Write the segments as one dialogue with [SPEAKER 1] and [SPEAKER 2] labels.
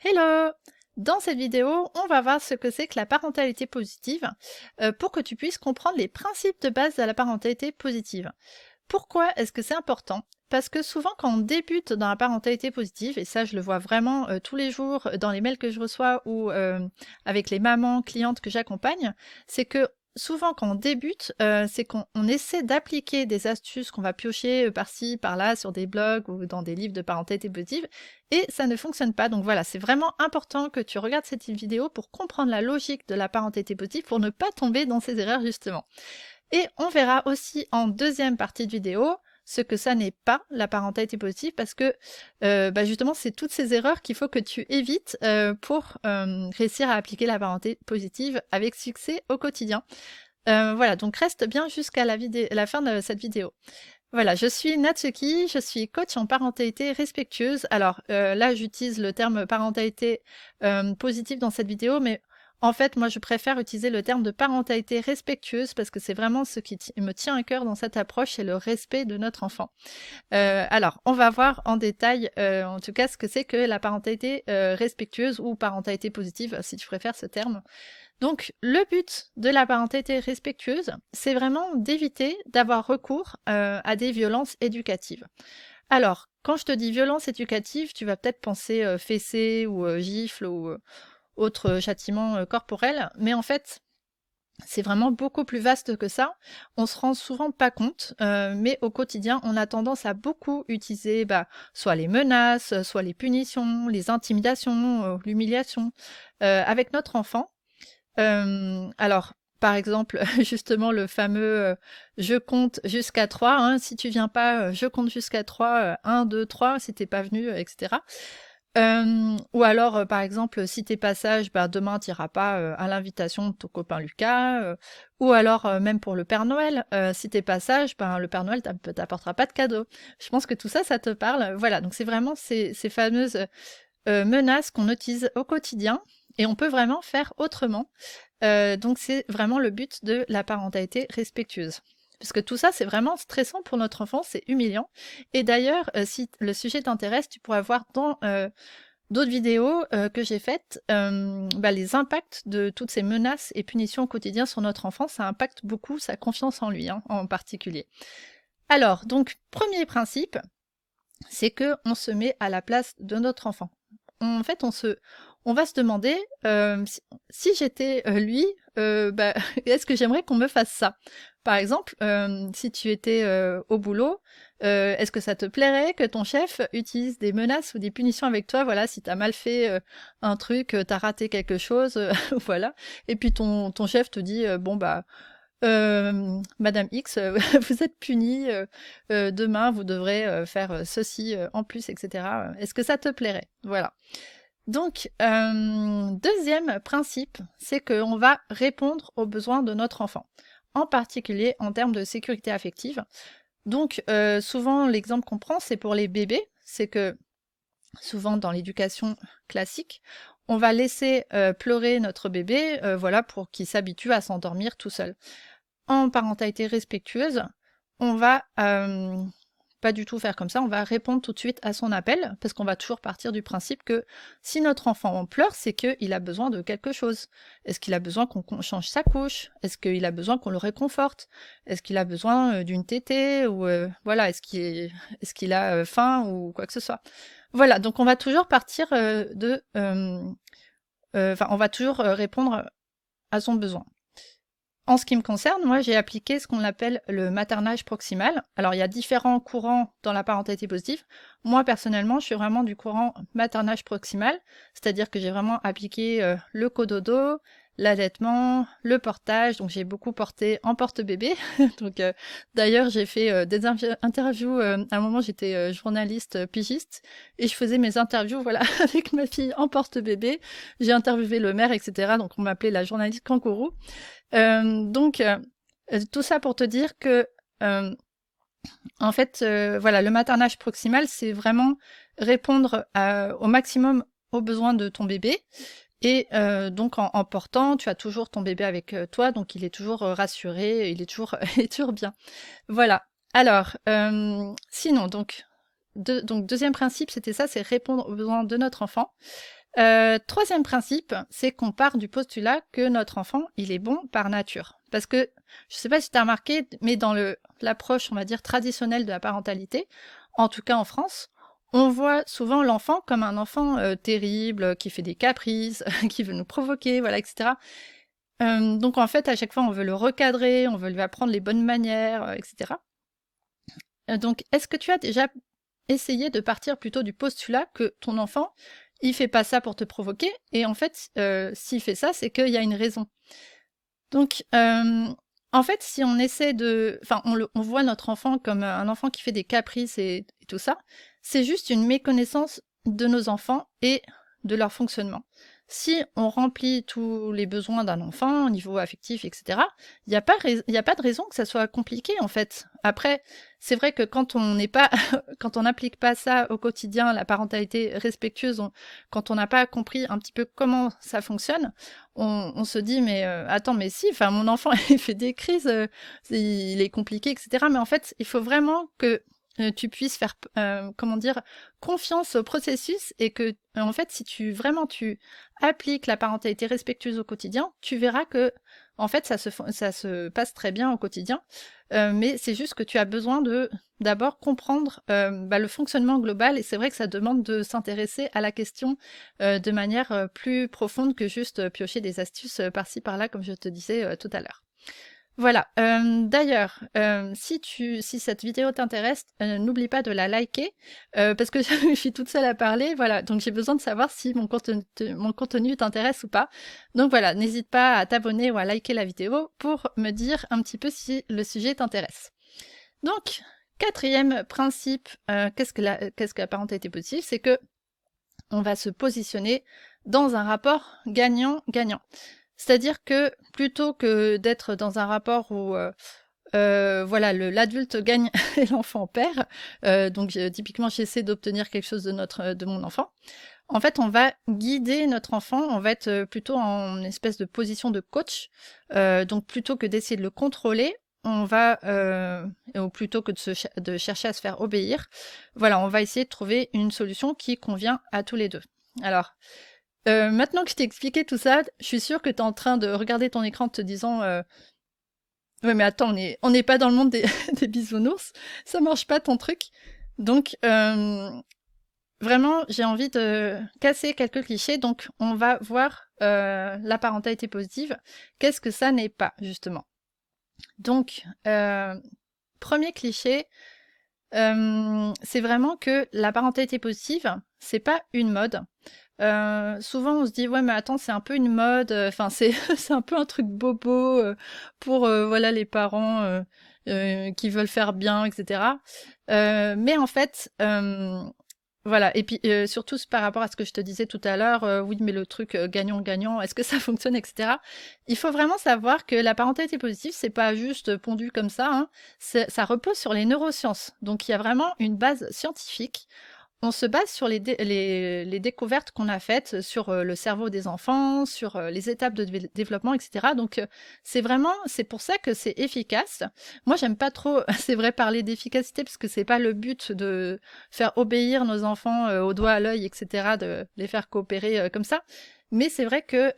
[SPEAKER 1] Hello! Dans cette vidéo, on va voir ce que c'est que la parentalité positive pour que tu puisses comprendre les principes de base de la parentalité positive. Pourquoi est-ce que c'est important? Parce que souvent quand on débute dans la parentalité positive, et ça je le vois vraiment tous les jours dans les mails que je reçois ou avec les mamans, clientes que j'accompagne, c'est que souvent quand on débute, c'est qu'on essaie d'appliquer des astuces qu'on va piocher par-ci, par-là sur des blogs ou dans des livres de parentalité positive, et ça ne fonctionne pas. Donc voilà, c'est vraiment important que tu regardes cette vidéo pour comprendre la logique de la parentalité positive, pour ne pas tomber dans ces erreurs justement. Et on verra aussi en deuxième partie de vidéo ce que ça n'est pas la parentalité positive parce que justement c'est toutes ces erreurs qu'il faut que tu évites pour réussir à appliquer la parentalité positive avec succès au quotidien. Voilà, donc reste bien jusqu'à la fin de cette vidéo. Voilà, je suis Natsuki, je suis coach en parentalité respectueuse. Alors là, j'utilise le terme parentalité positive dans cette vidéo, mais en fait, moi, je préfère utiliser le terme de parentalité respectueuse parce que c'est vraiment ce qui me tient à cœur dans cette approche, c'est le respect de notre enfant. Alors, on va voir en détail, en tout cas, ce que c'est que la parentalité respectueuse ou parentalité positive, si tu préfères ce terme. Donc, le but de la parentalité respectueuse, c'est vraiment d'éviter d'avoir recours à des violences éducatives. Alors, quand je te dis violence éducative, tu vas peut-être penser fessée ou gifle ou autre châtiment corporel, mais en fait, c'est vraiment beaucoup plus vaste que ça. On se rend souvent pas compte, mais au quotidien, on a tendance à beaucoup utiliser soit les menaces, soit les punitions, les intimidations, l'humiliation avec notre enfant. Alors, par exemple, justement, le fameux je compte jusqu'à 3, hein, si tu viens pas, je compte jusqu'à 3, 1, 2, 3, si t'es pas venu, etc. Ou alors, par exemple, si t'es pas sage, demain t'iras pas à l'invitation de ton copain Lucas. Ou alors, même pour le Père Noël, si t'es pas sage, le Père Noël t'apportera pas de cadeau. Je pense que tout ça, ça te parle. Voilà, donc c'est vraiment ces fameuses menaces qu'on utilise au quotidien et on peut vraiment faire autrement. Donc c'est vraiment le but de la parentalité respectueuse. Parce que tout ça, c'est vraiment stressant pour notre enfant, c'est humiliant. Et d'ailleurs, si le sujet t'intéresse, tu pourras voir dans d'autres vidéos que j'ai faites les impacts de toutes ces menaces et punitions au quotidien sur notre enfant. Ça impacte beaucoup sa confiance en lui, hein, en particulier. Alors, donc, premier principe, c'est que on se met à la place de notre enfant. En fait, on va se demander si j'étais lui, est-ce que j'aimerais qu'on me fasse ça? Par exemple, si tu étais au boulot, est-ce que ça te plairait que ton chef utilise des menaces ou des punitions avec toi? Voilà, si t'as mal fait un truc, t'as raté quelque chose, voilà. Et puis ton chef te dit Madame X, vous êtes punie, demain vous devrez faire ceci en plus, etc. Est-ce que ça te plairait? Voilà. Donc, deuxième principe, c'est qu'on va répondre aux besoins de notre enfant, en particulier en termes de sécurité affective. Donc, souvent, l'exemple qu'on prend, c'est pour les bébés, c'est que souvent dans l'éducation classique, on va laisser pleurer notre bébé, voilà, pour qu'il s'habitue à s'endormir tout seul. En parentalité respectueuse, on va pas du tout faire comme ça, on va répondre tout de suite à son appel, parce qu'on va toujours partir du principe que si notre enfant pleure, c'est qu'il a besoin de quelque chose. Est-ce qu'il a besoin qu'on change sa couche? Est-ce qu'il a besoin qu'on le réconforte? Est-ce qu'il a besoin d'une tétée? Ou voilà, est-ce qu'il a faim ou quoi que ce soit? Voilà, donc on va toujours partir on va toujours répondre à son besoin. En ce qui me concerne, moi, j'ai appliqué ce qu'on appelle le maternage proximal. Alors, il y a différents courants dans la parentalité positive. Moi, personnellement, je suis vraiment du courant maternage proximal, c'est-à-dire que j'ai vraiment appliqué le cododo, l'allaitement, le portage. Donc, j'ai beaucoup porté en porte-bébé. Donc, d'ailleurs, j'ai fait des interviews. À un moment, j'étais journaliste pigiste et je faisais mes interviews, voilà, avec ma fille en porte-bébé. J'ai interviewé le maire, etc. Donc, on m'appelait la journaliste kangourou. Tout ça pour te dire que, en fait, voilà, le maternage proximal, c'est vraiment répondre au maximum aux besoins de ton bébé. Et donc en portant, tu as toujours ton bébé avec toi, donc il est toujours rassuré, il est toujours, il est toujours bien. Voilà. Alors, sinon, donc deuxième principe, c'était ça, c'est répondre aux besoins de notre enfant. Troisième principe, c'est qu'on part du postulat que notre enfant, il est bon par nature. Parce que, je sais pas si tu as remarqué, mais dans l'approche, on va dire, traditionnelle de la parentalité, en tout cas en France, on voit souvent l'enfant comme un enfant terrible, qui fait des caprices, qui veut nous provoquer, voilà, etc. Donc en fait, à chaque fois, on veut le recadrer, on veut lui apprendre les bonnes manières, etc. Donc, est-ce que tu as déjà essayé de partir plutôt du postulat que ton enfant, il fait pas ça pour te provoquer, et en fait, s'il fait ça, c'est qu'il y a une raison. Donc, en fait, si on essaie de... Enfin, on voit notre enfant comme un enfant qui fait des caprices et tout ça, c'est juste une méconnaissance de nos enfants et de leur fonctionnement. Si on remplit tous les besoins d'un enfant au niveau affectif, etc., il n'y a pas de raison que ça soit compliqué, en fait. Après, c'est vrai que quand on n'est pas, quand on n'applique pas ça au quotidien, la parentalité respectueuse, quand on n'a pas compris un petit peu comment ça fonctionne, on se dit mais attends, mais si, enfin mon enfant il fait des crises, il est compliqué, etc. Mais en fait, il faut vraiment que tu puisses faire comment dire, confiance au processus, et que en fait, si tu appliques la parentalité respectueuse au quotidien, tu verras que en fait ça se passe très bien au quotidien. Mais c'est juste que tu as besoin de d'abord comprendre le fonctionnement global, et c'est vrai que ça demande de s'intéresser à la question de manière plus profonde que juste piocher des astuces par-ci par-là, comme je te disais tout à l'heure. Voilà. D'ailleurs, si cette vidéo t'intéresse, n'oublie pas de la liker, parce que je suis toute seule à parler, voilà. Donc j'ai besoin de savoir si mon contenu t'intéresse ou pas. Donc voilà, n'hésite pas à t'abonner ou à liker la vidéo pour me dire un petit peu si le sujet t'intéresse. Donc, quatrième principe, qu'est-ce que la parentalité positive? C'est que on va se positionner dans un rapport gagnant-gagnant. C'est-à-dire que plutôt que d'être dans un rapport où voilà, l'adulte gagne et l'enfant perd, donc typiquement j'essaie d'obtenir quelque chose de mon enfant, en fait on va guider notre enfant, on va être plutôt en espèce de position de coach, donc plutôt que d'essayer de le contrôler, on va, ou plutôt que de chercher à se faire obéir, voilà, on va essayer de trouver une solution qui convient à tous les deux. Alors, maintenant que je t'ai expliqué tout ça, je suis sûre que tu es en train de regarder ton écran en te disant ouais, mais attends, on n'est pas dans le monde des, des bisounours, ça marche pas ton truc. Donc, vraiment, j'ai envie de casser quelques clichés. Donc, on va voir la parentalité positive. Qu'est-ce que ça n'est pas, justement? Donc, premier cliché, c'est vraiment que la parentalité positive, c'est pas une mode. Souvent on se dit ouais mais attends, c'est un peu une mode, enfin c'est c'est un peu un truc bobo pour voilà les parents qui veulent faire bien, etc. Mais en fait voilà, et puis surtout par rapport à ce que je te disais tout à l'heure, oui mais le truc gagnant-gagnant, est-ce que ça fonctionne, etc. Il faut vraiment savoir que la parentalité positive, c'est pas juste pondu comme ça, hein, ça repose sur les neurosciences, donc il y a vraiment une base scientifique. On se base sur les découvertes qu'on a faites sur le cerveau des enfants, sur les étapes de développement, etc. Donc c'est pour ça que c'est efficace. Moi j'aime pas trop, c'est vrai, parler d'efficacité, parce que c'est pas le but de faire obéir nos enfants au doigt à l'œil, etc., de les faire coopérer comme ça. Mais c'est vrai que,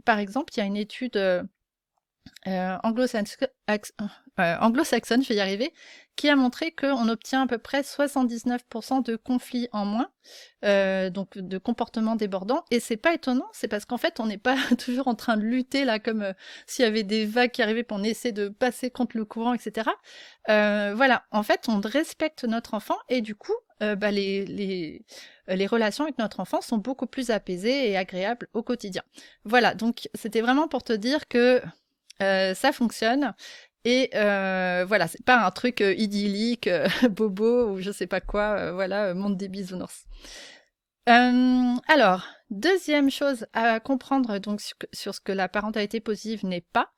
[SPEAKER 1] par exemple, il y a une étude anglo-saxonne, je vais y arriver, qui a montré qu'on obtient à peu près 79% de conflits en moins, donc de comportements débordants. Et c'est pas étonnant, c'est parce qu'en fait, on n'est pas toujours en train de lutter là, comme s'il y avait des vagues qui arrivaient, pour on essaie de passer contre le courant, etc. Voilà, en fait, on respecte notre enfant, et du coup, les relations avec notre enfant sont beaucoup plus apaisées et agréables au quotidien. Voilà, donc c'était vraiment pour te dire que ça fonctionne. Et voilà, c'est pas un truc idyllique, bobo, ou je sais pas quoi, voilà, monde des bisounours. Alors, deuxième chose à comprendre donc sur ce que la parentalité positive n'est pas,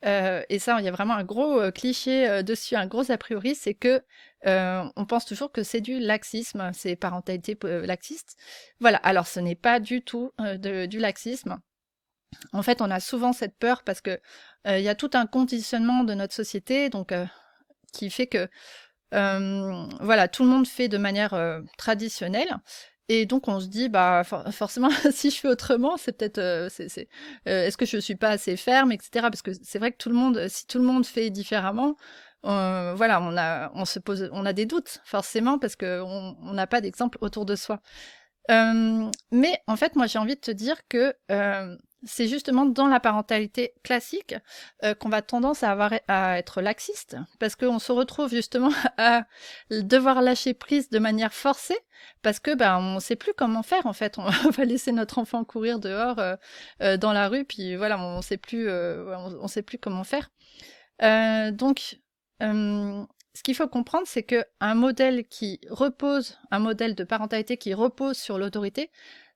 [SPEAKER 1] et ça, il y a vraiment un gros cliché dessus, un gros a priori, c'est que on pense toujours que c'est du laxisme, c'est parentalité laxiste. Voilà, alors ce n'est pas du tout du laxisme. En fait, on a souvent cette peur parce que il y a tout un conditionnement de notre société, donc qui fait que voilà, tout le monde fait de manière traditionnelle, Et donc on se dit, bah forcément, si je fais autrement, c'est peut-être, est-ce que je suis pas assez ferme, etc. Parce que c'est vrai que tout le monde, si tout le monde fait différemment, voilà, on a des doutes forcément parce que on n'a pas d'exemple autour de soi. Mais en fait, moi, j'ai envie de te dire que c'est justement dans la parentalité classique qu'on va tendance à être laxiste, parce qu'on se retrouve justement à devoir lâcher prise de manière forcée, parce que ben on sait plus comment faire en fait. On va laisser notre enfant courir dehors dans la rue, puis voilà, on sait plus, on sait plus comment faire. Donc, ce qu'il faut comprendre, c'est que un modèle de parentalité qui repose sur l'autorité,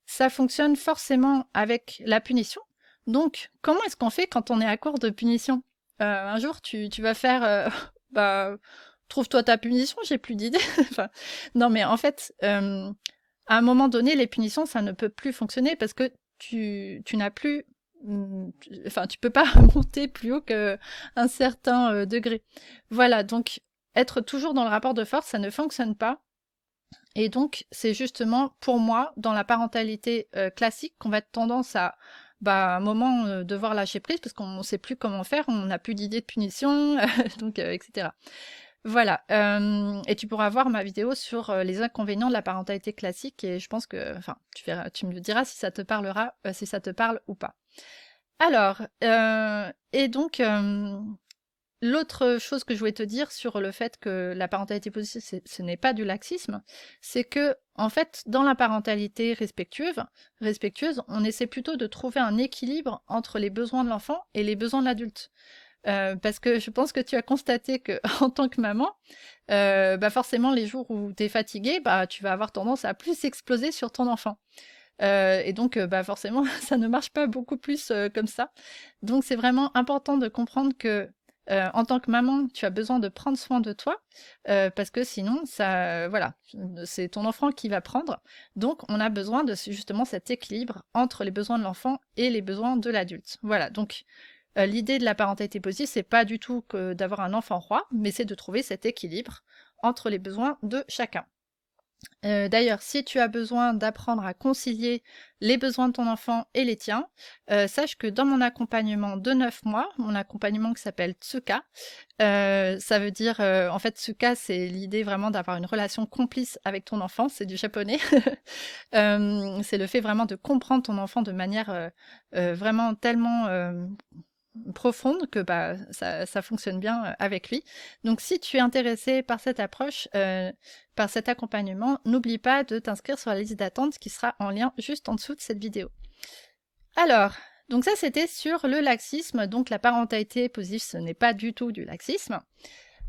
[SPEAKER 1] ça fonctionne forcément avec la punition. Donc, comment est-ce qu'on fait quand on est à court de punition? Un jour, tu vas faire, bah, trouve-toi ta punition, j'ai plus d'idées. Enfin, non, mais en fait, à un moment donné, les punitions, ça ne peut plus fonctionner parce que tu n'as plus enfin, tu peux pas monter plus haut qu'un certain degré. Voilà, donc être toujours dans le rapport de force, ça ne fonctionne pas. Et donc, c'est justement pour moi, dans la parentalité classique, qu'on va être tendance à, bah, à un moment, devoir lâcher prise parce qu'on ne sait plus comment faire, on n'a plus d'idée de punition, donc, etc. Voilà, et tu pourras voir ma vidéo sur les inconvénients de la parentalité classique et je pense que, enfin, tu me diras si ça te parlera, si ça te parle ou pas. Alors, et donc, l'autre chose que je voulais te dire sur le fait que la parentalité positive, ce n'est pas du laxisme, c'est que, en fait, dans la parentalité respectueuse, on essaie plutôt de trouver un équilibre entre les besoins de l'enfant et les besoins de l'adulte. Parce que je pense que tu as constaté que en tant que maman, bah forcément les jours où tu es fatiguée, bah tu vas avoir tendance à plus exploser sur ton enfant. Et donc, bah forcément, ça ne marche pas beaucoup plus comme ça. Donc, c'est vraiment important de comprendre que en tant que maman, tu as besoin de prendre soin de toi parce que sinon, ça, voilà, c'est ton enfant qui va prendre. Donc, on a besoin de justement cet équilibre entre les besoins de l'enfant et les besoins de l'adulte. Voilà. Donc, l'idée de la parentalité positive, c'est pas du tout que d'avoir un enfant roi, mais c'est de trouver cet équilibre entre les besoins de chacun. D'ailleurs, si tu as besoin d'apprendre à concilier les besoins de ton enfant et les tiens, sache que dans mon accompagnement de 9 mois, mon accompagnement qui s'appelle Tsuka, ça veut dire, en fait, Tsuka, c'est l'idée vraiment d'avoir une relation complice avec ton enfant, c'est du japonais. C'est le fait vraiment de comprendre ton enfant de manière vraiment tellement profonde que bah, ça fonctionne bien avec lui. Donc si tu es intéressé par cette approche, par cet accompagnement, n'oublie pas de t'inscrire sur la liste d'attente qui sera en lien juste en dessous de cette vidéo. Alors, donc ça c'était sur le laxisme, donc la parentalité positive ce n'est pas du tout du laxisme.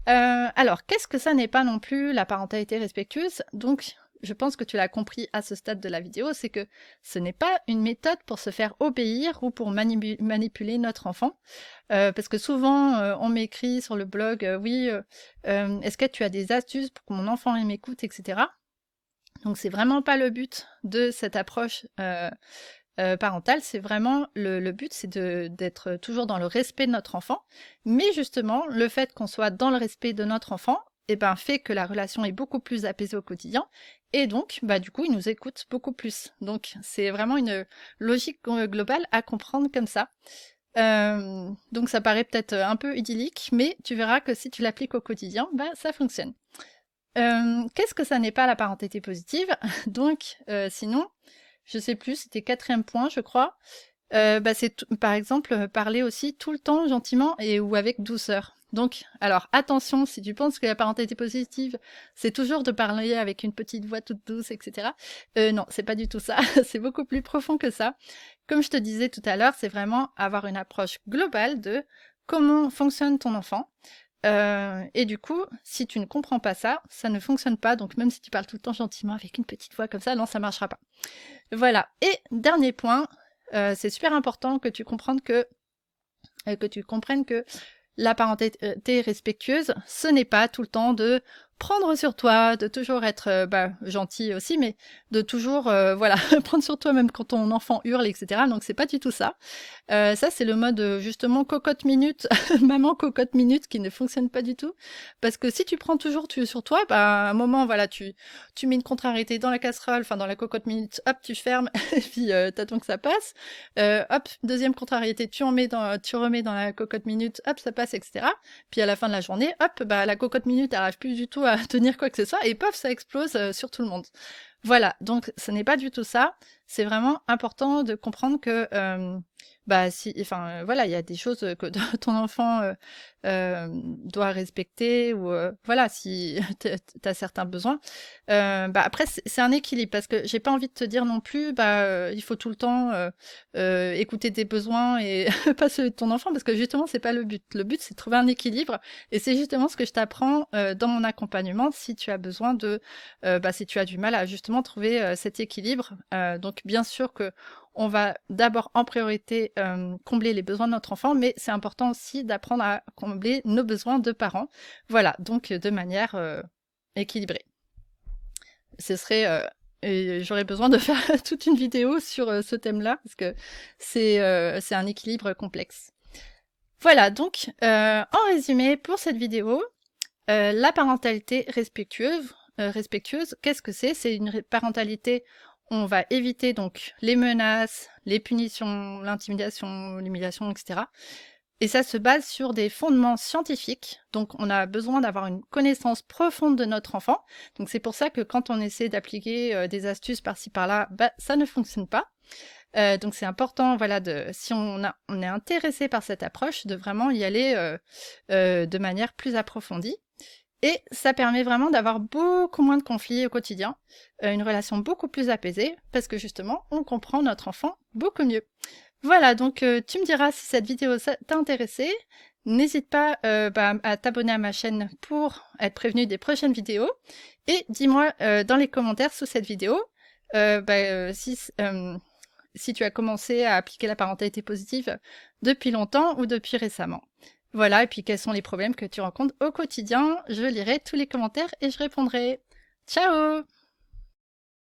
[SPEAKER 1] Alors, qu'est-ce que ça n'est pas non plus la parentalité respectueuse? Donc, je pense que tu l'as compris à ce stade de la vidéo, c'est que ce n'est pas une méthode pour se faire obéir ou pour manipuler notre enfant. Parce que souvent, on m'écrit sur le blog, oui, est-ce que tu as des astuces pour que mon enfant m'écoute, etc. Donc, c'est vraiment pas le but de cette approche parentale, c'est vraiment le but, c'est d'être toujours dans le respect de notre enfant. Mais justement, le fait qu'on soit dans le respect de notre enfant, eh ben, fait que la relation est beaucoup plus apaisée au quotidien. Et donc, bah, du coup, il nous écoute beaucoup plus. Donc, c'est vraiment une logique globale à comprendre comme ça. Donc, ça paraît peut-être un peu idyllique, mais tu verras que si tu l'appliques au quotidien, bah, ça fonctionne. Qu'est-ce que ça n'est pas la parentalité positive? Donc, sinon, je sais plus, c'était 4e point, je crois. Bah, c'est par exemple parler aussi tout le temps gentiment et ou avec douceur. Donc, alors attention, si tu penses que la parentalité positive, c'est toujours de parler avec une petite voix toute douce, etc. Non, c'est pas du tout ça. C'est beaucoup plus profond que ça. Comme je te disais tout à l'heure, c'est vraiment avoir une approche globale de comment fonctionne ton enfant. Et du coup, si tu ne comprends pas ça, ça ne fonctionne pas. Donc même si tu parles tout le temps gentiment avec une petite voix comme ça, non, ça marchera pas. Voilà. Et dernier point, c'est super important que tu comprennes que la parentalité respectueuse, ce n'est pas tout le temps de prendre sur toi, de toujours être gentil aussi, mais de toujours voilà, prendre sur toi même quand ton enfant hurle, etc. Donc c'est pas du tout ça. Ça c'est le mode justement cocotte minute, maman cocotte minute qui ne fonctionne pas du tout. Parce que si tu prends toujours sur toi, à un moment voilà, tu mets une contrariété dans la casserole, enfin dans la cocotte minute, hop, tu fermes, et puis t'attends que ça passe. Hop, deuxième contrariété, tu remets dans la cocotte minute, hop, ça passe, etc. Puis à la fin de la journée, hop, la cocotte minute n'arrive plus du tout à tenir quoi que ce soit, et paf, ça explose sur tout le monde. Voilà, donc ce n'est pas du tout ça. C'est vraiment important de comprendre que voilà, il y a des choses que ton enfant doit respecter, ou voilà, si tu as certains besoins. Après, c'est un équilibre, parce que j'ai pas envie de te dire non plus, il faut tout le temps écouter tes besoins et pas ceux de ton enfant, parce que justement, c'est pas le but. Le but, c'est de trouver un équilibre, et c'est justement ce que je t'apprends dans mon accompagnement, si tu as besoin de, si tu as du mal à justement trouver cet équilibre. Donc, bien sûr que on va d'abord en priorité combler les besoins de notre enfant, mais c'est important aussi d'apprendre à combler nos besoins de parents. Voilà, donc de manière équilibrée. Ce serait... j'aurais besoin de faire toute une vidéo sur ce thème-là, parce que c'est un équilibre complexe. Voilà, donc en résumé pour cette vidéo, la parentalité respectueuse, qu'est-ce que c'est? C'est une parentalité, on va éviter donc les menaces, les punitions, l'intimidation, l'humiliation, etc. Et ça se base sur des fondements scientifiques, donc on a besoin d'avoir une connaissance profonde de notre enfant. Donc c'est pour ça que quand on essaie d'appliquer des astuces par-ci par-là, ça ne fonctionne pas. Donc c'est important, voilà, si on est intéressé par cette approche, de vraiment y aller de manière plus approfondie. Et ça permet vraiment d'avoir beaucoup moins de conflits au quotidien, une relation beaucoup plus apaisée, parce que justement, on comprend notre enfant beaucoup mieux. Voilà, donc tu me diras si cette vidéo t'a intéressé. N'hésite pas à t'abonner à ma chaîne pour être prévenu des prochaines vidéos. Et dis-moi dans les commentaires sous cette vidéo si tu as commencé à appliquer la parentalité positive depuis longtemps ou depuis récemment. Voilà, et puis quels sont les problèmes que tu rencontres au quotidien. Je lirai tous les commentaires et je répondrai. Ciao!